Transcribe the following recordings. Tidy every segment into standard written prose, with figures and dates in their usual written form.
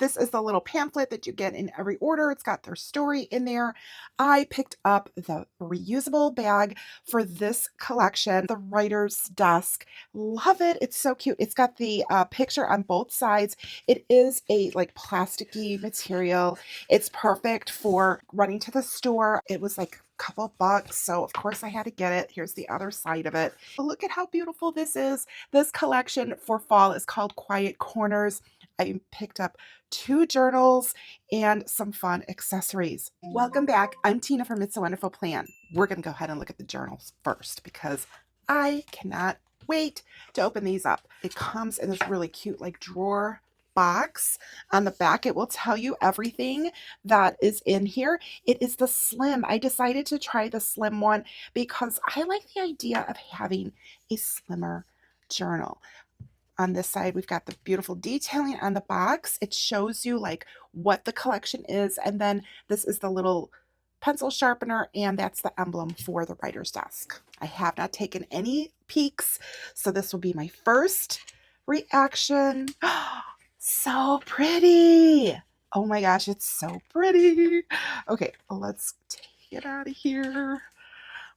This is the little pamphlet that you get in every order. It's got their story in there. I picked up the reusable bag for this collection, the writer's desk. Love it. It's so cute. It's got the picture on both sides. It is a like plasticky material. It's perfect for running to the store. It was like a couple bucks, so of course I had to get it. Here's the other side of it. Look at how beautiful this is. This collection for fall is called Quiet Corners. I picked up 2 journals and some fun accessories. Welcome back. I'm Tina from It's a Wonderful Plan. We're going to go ahead and look at the journals first because I cannot wait to open these up. It comes in this really cute like drawer box. On the back it will tell you everything that is in here. It is the slim. I decided to try the slim one because I like the idea of having a slimmer journal. On this side, we've got the beautiful detailing on the box. It shows you like what the collection is. And then this is the little pencil sharpener, and that's the emblem for the writer's desk. I have not taken any peeks, so this will be my first reaction. So pretty. Oh my gosh, it's so pretty. Okay, let's take it out of here.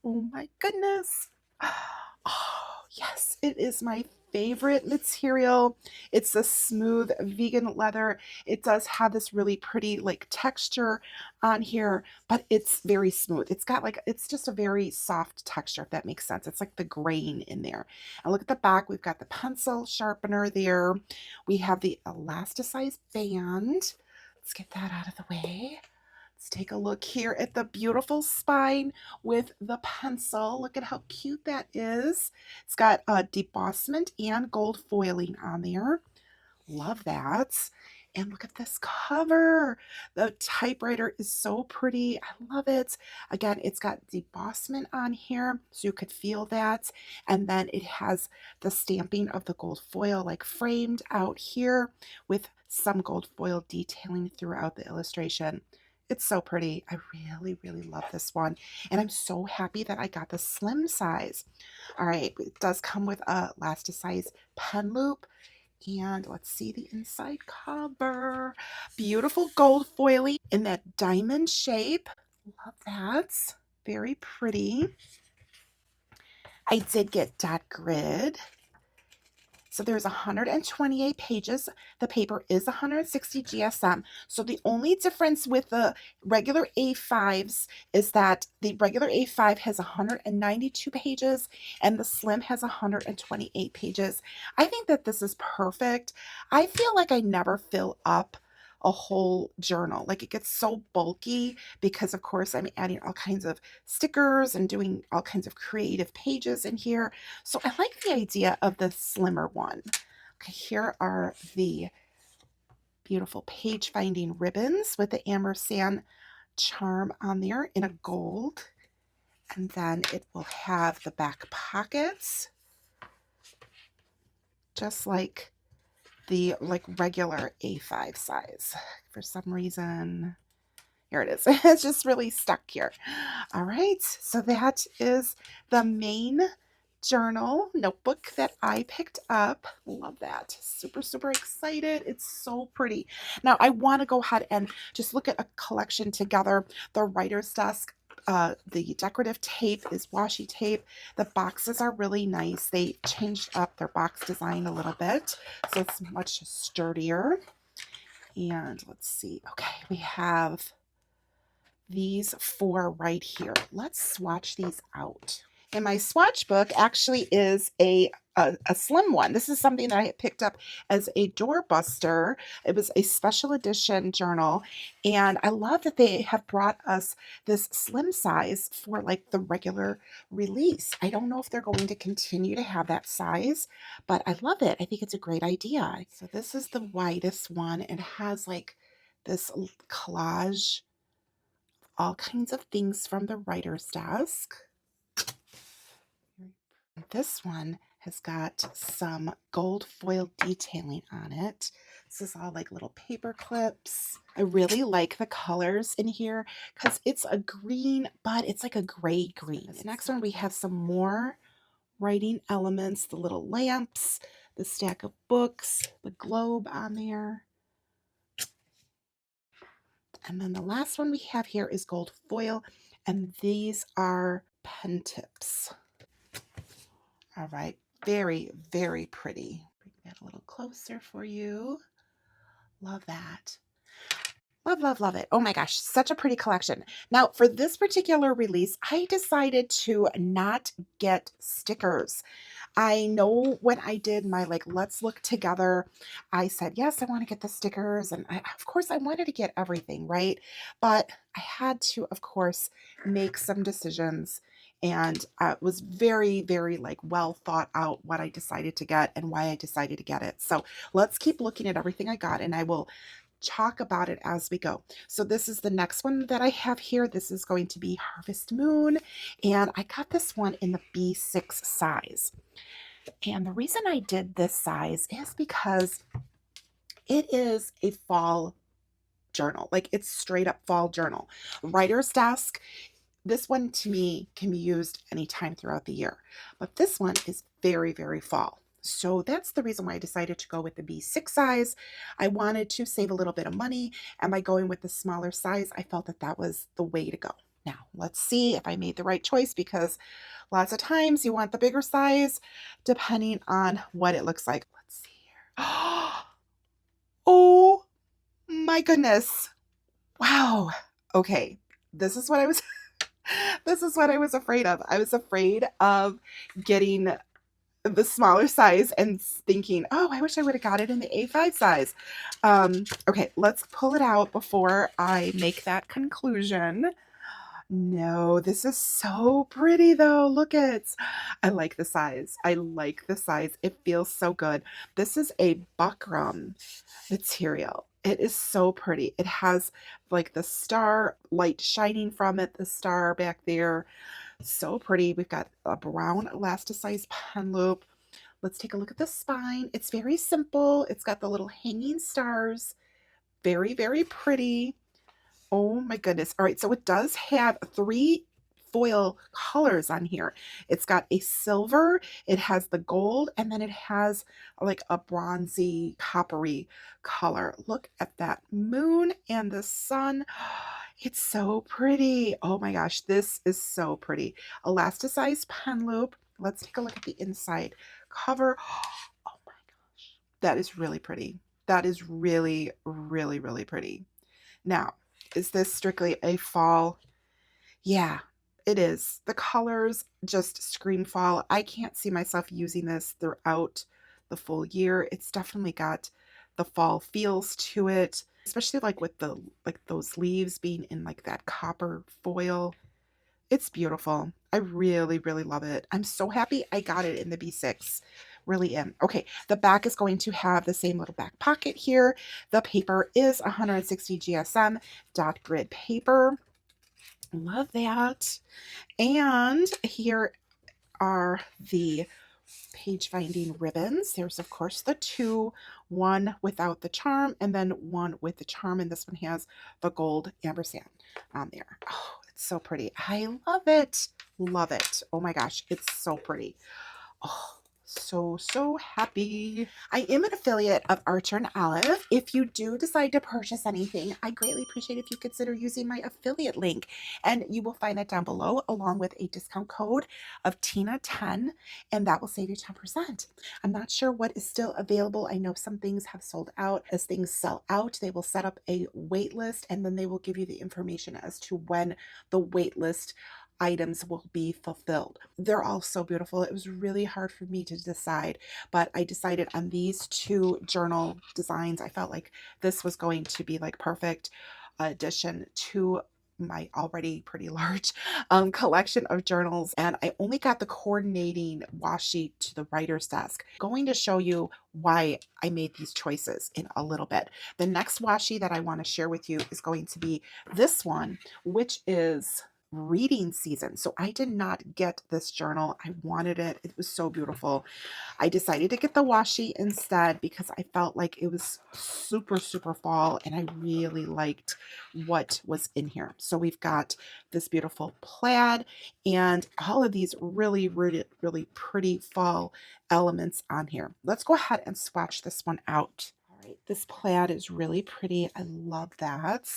Oh my goodness. Oh, yes, it is my favorite material. It's a smooth vegan leather. It does have this really pretty like texture on here, but it's very smooth. It's got like, it's just a very soft texture, if that makes sense. It's like the grain in there. And look at the back. We've got the pencil sharpener there. We have the elasticized band. Let's get that out of the way. Let's take a look here at the beautiful spine with the pencil. Look at how cute that is. It's got a debossment and gold foiling on there. Love that. And look at this cover. The typewriter is so pretty. I love it. Again, it's got debossment on here, so you could feel that. And then it has the stamping of the gold foil like framed out here with some gold foil detailing throughout the illustration. It's so pretty. I really, really love this one. And I'm so happy that I got the slim size. All right, it does come with a elasticized pen loop. And let's see the inside cover. Beautiful gold foiling in that diamond shape. Love that. Very pretty. I did get dot grid. So there's 128 pages. The paper is 160 GSM. So the only difference with the regular A5s is that the regular A5 has 192 pages and the slim has 128 pages. I think that this is perfect. I feel like I never fill up a whole journal. Like it gets so bulky because of course I'm adding all kinds of stickers and doing all kinds of creative pages in here. So I like the idea of the slimmer one. Okay, here are the beautiful page finding ribbons with the ampersand charm on there in a gold. And then it will have the back pockets, just like the regular A5 size. For some reason, here it is. It's just really stuck here. All right, so that is the main journal notebook that I picked up. Love that. Super, super excited. It's so pretty. Now I want to go ahead and just look at a collection together. The writer's desk. The decorative tape is washi tape. The boxes are really nice. They changed up their box design a little bit, so it's much sturdier. And let's see. Okay, we have these 4 right here. Let's swatch these out. And my swatch book actually is a slim one. This is something that I had picked up as a doorbuster. It was a special edition journal. And I love that they have brought us this slim size for like the regular release. I don't know if they're going to continue to have that size, but I love it. I think it's a great idea. So this is the widest one. It has like this collage, all kinds of things from the writer's desk. This one has got some gold foil detailing on it. This is all like little paper clips. I really like the colors in here because it's a green, but it's like a gray green. This next one, we have some more writing elements, the little lamps, the stack of books, the globe on there. And then the last one we have here is gold foil, and these are pen tips. All right, very, very pretty. Bring that a little closer for you. Love that. Love, love, love it. Oh my gosh, such a pretty collection. Now, for this particular release, I decided to not get stickers. I know when I did my like let's look together, I said, yes, I want to get the stickers. And of course, I wanted to get everything, right? But I had to, of course, make some decisions. And it was very, very like well thought out what I decided to get and why I decided to get it. So let's keep looking at everything I got, and I will talk about it as we go. So this is the next one that I have here. This is going to be Harvest Moon, and I got this one in the B6 size. And the reason I did this size is because it is a fall journal. Like, it's straight up fall journal. Writer's desk. This one to me can be used anytime throughout the year, but this one is very, very fall. So that's the reason why I decided to go with the B6 size. I wanted to save a little bit of money, and by going with the smaller size, I felt that that was the way to go. Now, let's see if I made the right choice, because lots of times you want the bigger size depending on what it looks like. Let's see here. Oh my goodness. Wow. Okay. This is what I was this is what I was afraid of. I was afraid of getting the smaller size and thinking, oh, I wish I would have got it in the A5 size. Okay, let's pull it out before I make that conclusion. No, this is so pretty though. Look at, I like the size. I like the size. It feels so good. This is a buckram material. It is so pretty. It has like the star light shining from it, the star back there. So pretty. We've got a brown elasticized pen loop. Let's take a look at the spine. It's very simple. It's got the little hanging stars. Very, very pretty. Oh my goodness. All right, so it does have 3 foil colors on here. It's got a silver, it has the gold, and then it has like a bronzy, coppery color. Look at that moon and the sun. It's so pretty. Oh my gosh, this is so pretty. Elasticized pen loop. Let's take a look at the inside cover. Oh my gosh, that is really pretty. That is really, really, really pretty. Now, is this strictly a fall? Yeah, it is. The colors just scream fall. I can't see myself using this throughout the full year. It's definitely got the fall feels to it, especially like with the like those leaves being in like that copper foil. It's beautiful. I really, really love it. I'm so happy I got it in the B6. Really am. Okay, the back is going to have the same little back pocket here. The paper is 160 GSM dot grid paper. Love that. And here are the page finding ribbons. There's of course the 2, one without the charm and then one with the charm, and this one has the gold ampersand on there. Oh, it's so pretty. I love it. Love it. Oh my gosh, it's so pretty. Oh, so happy. I am an affiliate of Archer and Olive. If you do decide to purchase anything, I greatly appreciate if you consider using my affiliate link, and you will find that down below along with a discount code of Tina10, and that will save you 10%. I'm not sure what is still available. I know some things have sold out. As things sell out, they will set up a wait list, and then they will give you the information as to when the wait list items will be fulfilled. They're all so beautiful. It was really hard for me to decide, but I decided on these 2 journal designs. I felt like this was going to be like perfect addition to my already pretty large collection of journals, and I only got the coordinating washi to the writer's desk. Going to show you why I made these choices in a little bit. The next washi that I want to share with you is going to be this one, which is reading season. So I did not get this journal. I wanted it. It was so beautiful. I decided to get the washi instead because I felt like it was super, super fall, and I really liked what was in here. So we've got this beautiful plaid and all of these really, really, really pretty fall elements on here. Let's go ahead and swatch this one out. All right, this plaid is really pretty. I love that.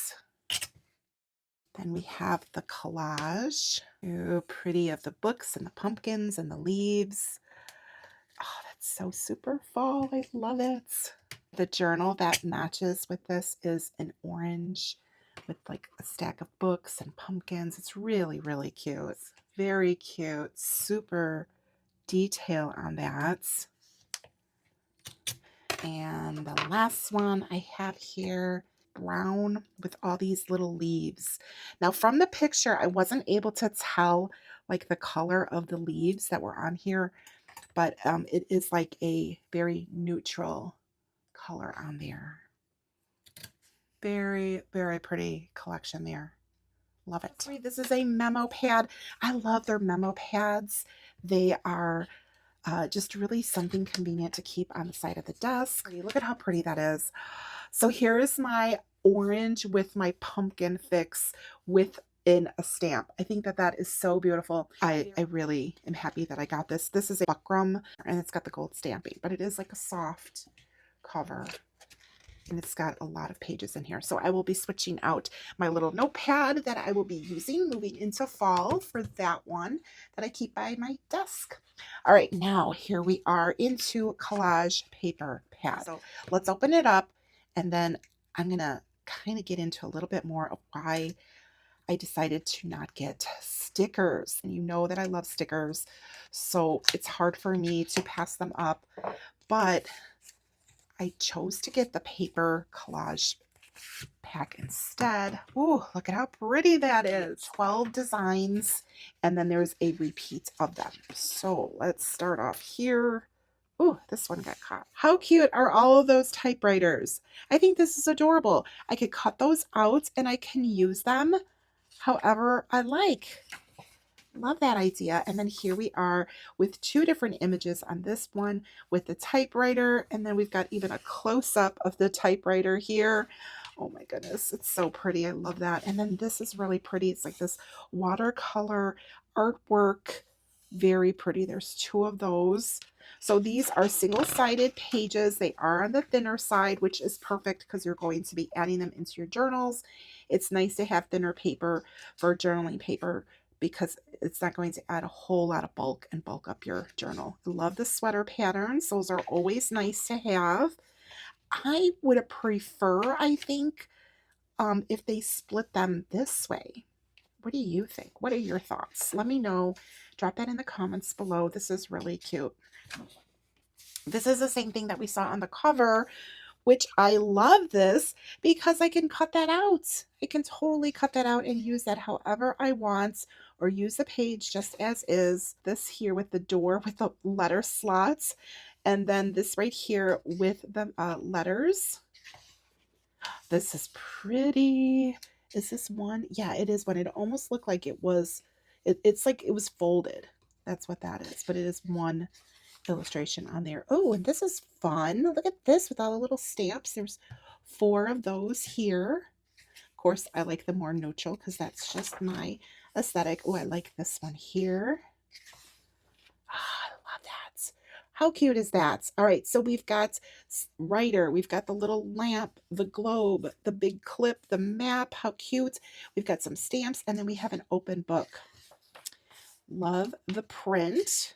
Then we have the collage. Ooh, pretty of the books and the pumpkins and the leaves. Oh, that's so super fall. I love it. The journal that matches with this is an orange with like a stack of books and pumpkins. It's really, really cute. Very cute. Super detail on that. And the last one I have here, brown with all these little leaves. Now from the picture, I wasn't able to tell like the color of the leaves that were on here, but it is like a very neutral color on there. Very, very pretty collection there. Love it. This is a memo pad. I love their memo pads. They are just really something convenient to keep on the side of the desk. Look at how pretty that is. So here is my orange with my pumpkin fix within a stamp. I think that that is so beautiful. I really am happy that I got this. This is a buckram and it's got the gold stamping, but it is like a soft cover. And it's got a lot of pages in here. So I will be switching out my little notepad that I will be using moving into fall for that one that I keep by my desk. All right, now here we are into collage paper pad. So let's open it up and then I'm gonna kind of get into a little bit more of why I decided to not get stickers. And you know that I love stickers, so it's hard for me to pass them up, but I chose to get the paper collage pack instead. Ooh, look at how pretty that is. 12 designs, and then there's a repeat of them. So let's start off here. Ooh, this one got caught. How cute are all of those typewriters? I think this is adorable. I could cut those out and I can use them however I like. Love that idea. And then here we are with two different images on this one with the typewriter, and then we've got even a close-up of the typewriter here. Oh my goodness, it's so pretty. I love that. And then this is really pretty. It's like this watercolor artwork. Very pretty. There's two of those. So these are single-sided pages. They are on the thinner side, which is perfect because you're going to be adding them into your journals. It's nice to have thinner paper for journaling paper because it's not going to add a whole lot of bulk and bulk up your journal. I love the sweater patterns. Those are always nice to have. I would prefer, I think, if they split them this way. What do you think? What are your thoughts? Let me know. Drop that in the comments below. This is really cute. This is the same thing that we saw on the cover, which I love this because I can cut that out. I can totally cut that out and use that however I want, or use the page just as is. This here with the door with the letter slots, and then this right here with the letters. This is pretty. Is this one? Yeah, it is one. It almost looked like it was, it's like it was folded. That's what that is, but it is one illustration on there. Oh, and this is fun. Look at this with all the little stamps. There's 4 of those here. Of course, I like the more neutral because that's just my aesthetic. Oh, I like this one here. Ah, I love that. How cute is that? All right, so we've got writer, we've got the little lamp, the globe, the big clip, the map. How cute. We've got some stamps, and then we have an open book. Love the print.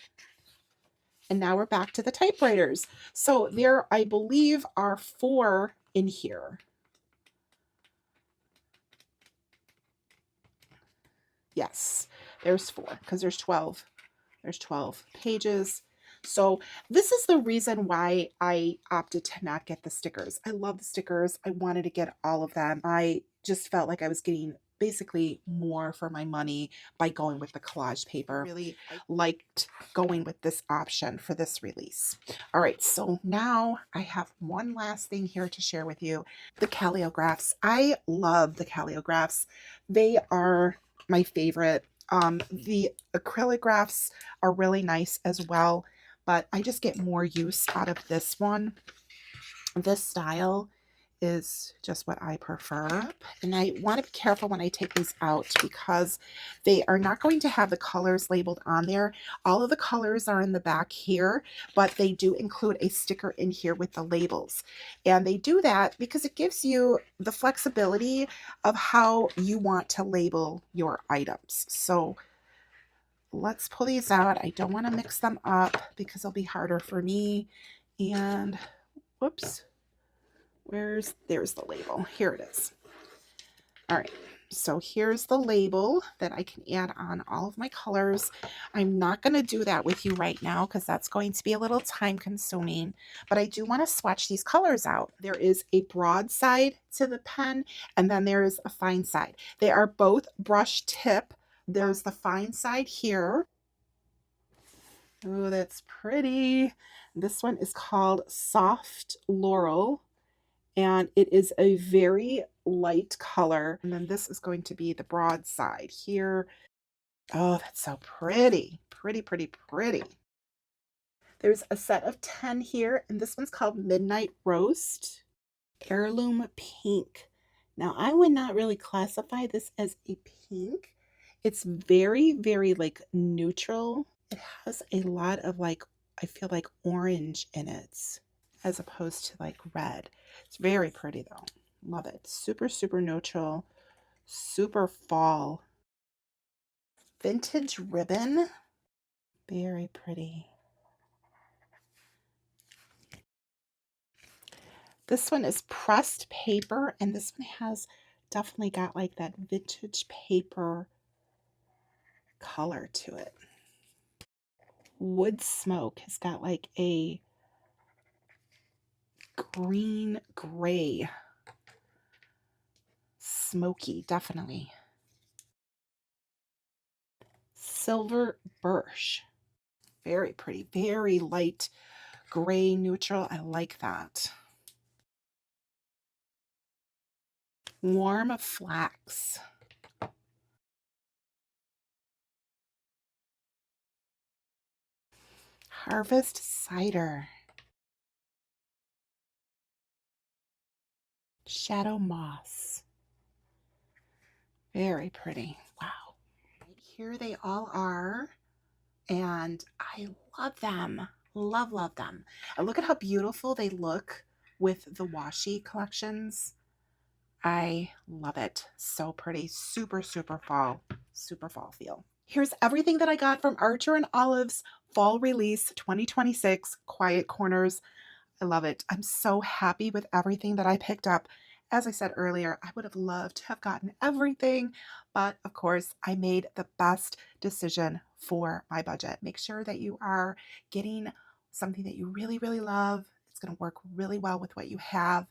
And now we're back to the typewriters. So there, I believe, are 4 in here. Yes, there's 4 because there's 12. There's 12 pages. So this is the reason why I opted to not get the stickers. I love the stickers. I wanted to get all of them. I just felt like I was getting basically more for my money by going with the collage paper. Really liked going with this option for this release. All right, so now I have one last thing here to share with you. The Calligraphs. I love the Calligraphs. They are my favorite. The acryligraphs are really nice as well, but I just get more use out of this one. This style is just what I prefer. And I want to be careful when I take these out because they are not going to have the colors labeled on there. All of the colors are in the back here, but they do include a sticker in here with the labels. And they do that because it gives you the flexibility of how you want to label your items. So let's pull these out. I don't want to mix them up because it'll be harder for me. And whoops, there's the label. Here it is. All right, so here's the label that I can add on all of my colors. I'm not going to do that with you right now because that's going to be a little time consuming, but I do want to swatch these colors out. There is a broad side to the pen, and then there is a fine side. They are both brush tip. There's the fine side here. Oh, that's pretty. This one is called Soft Laurel, and it is a very light color. And then this is going to be the broad side here. Oh, that's so pretty. Pretty, pretty, pretty. There's a set of 10 here, and this one's called Midnight Roast. Heirloom Pink. Now, I would not really classify this as a pink. It's very, very like neutral. It has a lot of like, I feel like orange in it as opposed to like red. It's very pretty though. Love it. Super, super neutral. Super fall. Vintage ribbon. Very pretty. This one is pressed paper, and this one has definitely got like that vintage paper color to it. Wood Smoke has got like a green gray smoky, definitely. Silver Birch, very pretty, very light gray neutral. I like that. Warm Flax. Harvest Cider. Shadow Moss. Very pretty. Wow. Here they all are, and I love them. Love, love them. And look at how beautiful they look with the washi collections. I love it. So pretty. Super, super fall feel. Here's everything that I got from Archer and Olive's fall release 2026 Quiet Corners. I love it. I'm so happy with everything that I picked up. As I said earlier, I would have loved to have gotten everything, but of course, I made the best decision for my budget. Make sure that you are getting something that you really, really love. It's going to work really well with what you have,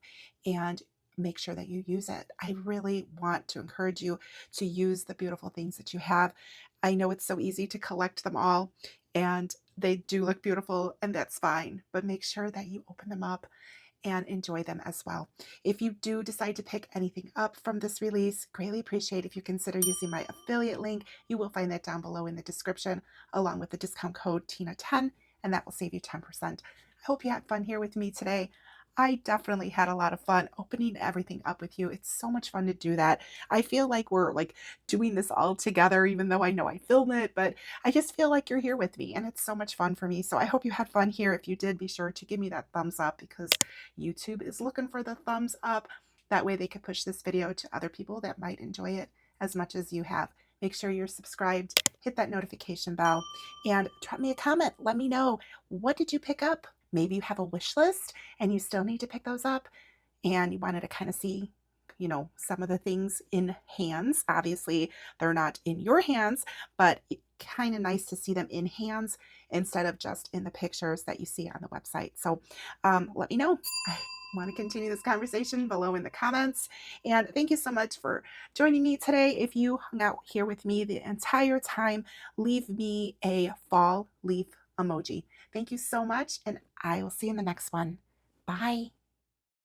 and make sure that you use it. I really want to encourage you to use the beautiful things that you have. I know it's so easy to collect them all, and they do look beautiful, and that's fine, but make sure that you open them up and enjoy them as well. If you do decide to pick anything up from this release, greatly appreciate if you consider using my affiliate link. You will find that down below in the description, along with the discount code TINA10, and that will save you 10%. I hope you had fun here with me today. I definitely had a lot of fun opening everything up with you. It's so much fun to do that. I feel like we're like doing this all together, even though I know I film it, but I just feel like you're here with me, and it's so much fun for me. So I hope you had fun here. If you did, be sure to give me that thumbs up because YouTube is looking for the thumbs up. That way they could push this video to other people that might enjoy it as much as you have. Make sure you're subscribed, hit that notification bell, and drop me a comment. Let me know, what did you pick up? Maybe you have a wish list and you still need to pick those up, and you wanted to kind of see, you know, some of the things in hands. Obviously, they're not in your hands, but kind of nice to see them in hands instead of just in the pictures that you see on the website. So let me know. I want to continue this conversation below in the comments. And thank you so much for joining me today. If you hung out here with me the entire time, leave me a fall leaf emoji. Thank you so much, and I will see you in the next one. Bye.